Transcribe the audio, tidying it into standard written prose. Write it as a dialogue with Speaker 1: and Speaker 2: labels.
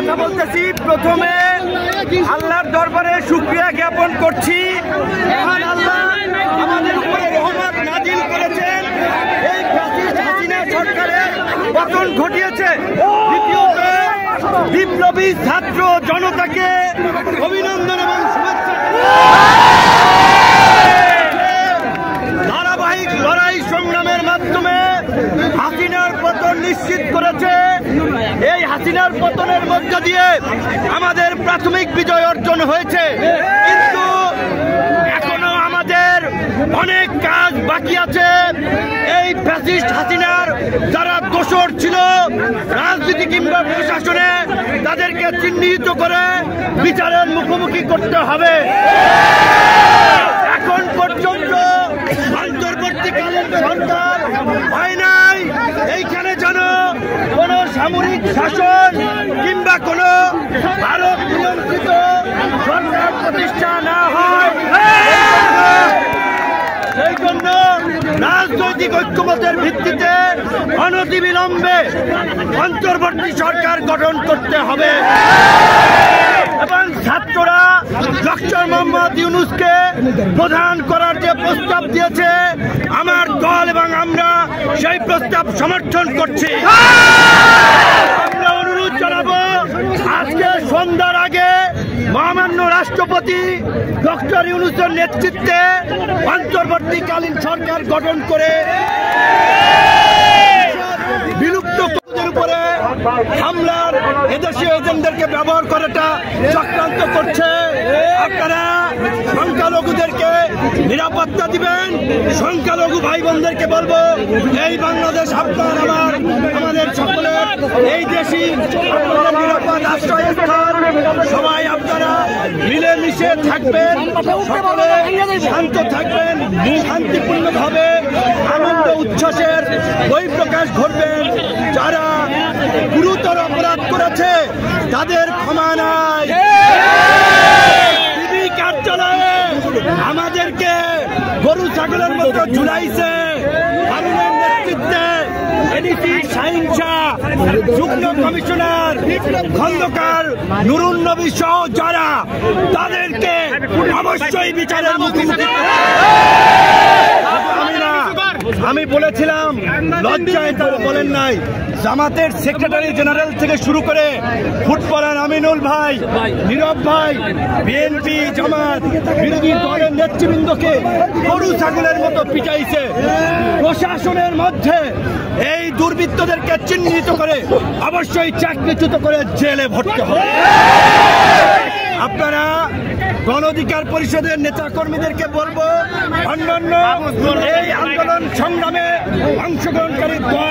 Speaker 1: কথা বলতেছি। প্রথমে আল্লাহর দরবারে শুকরিয়া জ্ঞাপন করছি, আল্লাহ আমাদের উপরে রহমত নাজিল করেছেন, এই ফ্যাসিস্ট হাসিনা সরকারের পতন ঘটিয়েছে। দ্বিতীয়ত বিপ্লবী ছাত্র জনতাকে অভিনন্দন এবং শুভেচ্ছা। ধারাবাহিক লড়াই সংগ্রামের মাধ্যমে হাসিনার পতন নিশ্চিত করেছে। এই হাসিনার পতনের মধ্য দিয়ে আমাদের প্রাথমিক বিজয় অর্জন হয়েছে, কিন্তু এখনো আমাদের অনেক কাজ বাকি আছে। এই ফ্যাসিস্ট হাসিনার যারা দোষর ছিল রাজনীতি কিংবা প্রশাসনে, তাদেরকে চিহ্নিত করে বিচারের মুখোমুখি করতে হবে। এখন পর্যন্ত অন্তর্বর্তীকালীন সরকার হয় নাই, এইখানে যেন কোন সামরিক শাসন কিংবা কোন ভারত নিয়ন্ত্রিত সরকার প্রতিষ্ঠা না হয়, সেই জন্য রাজনৈতিক ঐক্যমতের ভিত্তিতে অনতিবিলম্বে অন্তর্বর্তী সরকার গঠন করতে হবে। এবং ছাত্ররা ডক্টর মোহাম্মদ ইউনূসকে প্রধান করার যে প্রস্তাব দিয়েছে, আমার দল এবং আমরা সেই প্রস্তাব সমর্থন করছি। আমরা অনুরোধ জানাবো আজকে সন্ধ্যার আগে মহামান্য রাষ্ট্রপতি ডক্টর ইউনূসের নেতৃত্বে অন্তর্বর্তীকালীন সরকার গঠন করে বিলুপ্ত উপরে হামলার এদেশীয় এজেন্টদেরকে ব্যবহার করাটা চক্রান্ত করছে। আপনারা সংখ্যালঘুদেরকে নিরাপত্তা দিবেন। সংখ্যালঘু ভাই বোনদেরকে বলবো, এই বাংলাদেশ আপনার আমার আমাদের সকলের, এই দেশই আপনাদের নিরাপদ আশ্রয়স্থল। সবাই আপনারা মিলেমিশে থাকবেন, সকলে শান্ত থাকবেন, শান্তিপূর্ণভাবে আনন্দ উচ্ছ্বাসের বহিঃপ্রকাশ ঘটবেন। যারা গুরুতর অপরাধ করেছে তাদের ক্ষমা নাই। টিভি কার্যালয়ে আমাদেরকে গরু ছাগলের মতো ঝুলাইছে। হারুনের নেতৃত্বে এডিসি শাহীন শাহ, যুগ্ম কমিশনার খন্দকার নুরুন নবী সহ যারা, তাদেরকে অবশ্যই বিচারের মুখোমুখি। আমি বলেছিলাম, লজ্জায় তারা বলেন নাই। জামাতের সেক্রেটারি জেনারেল থেকে শুরু করে ফুটবলার আমিনুল ভাই, নীরব ভাই, বিএনপি জামাত বিরোধী দলের নেতৃবৃন্দকে গরু ছাগলের মতো পিটাইছে। প্রশাসনের মধ্যে এই দুর্বৃত্তদেরকে চিহ্নিত করে অবশ্যই চাকরিচ্যুত করে জেলে ভরতে হবে। আপনারা গণ অধিকার পরিষদের নেতা কর্মীদেরকে বলবো, অন্যান্য এই আন্দোলন সংগ্রামে অংশগ্রহণকারী দল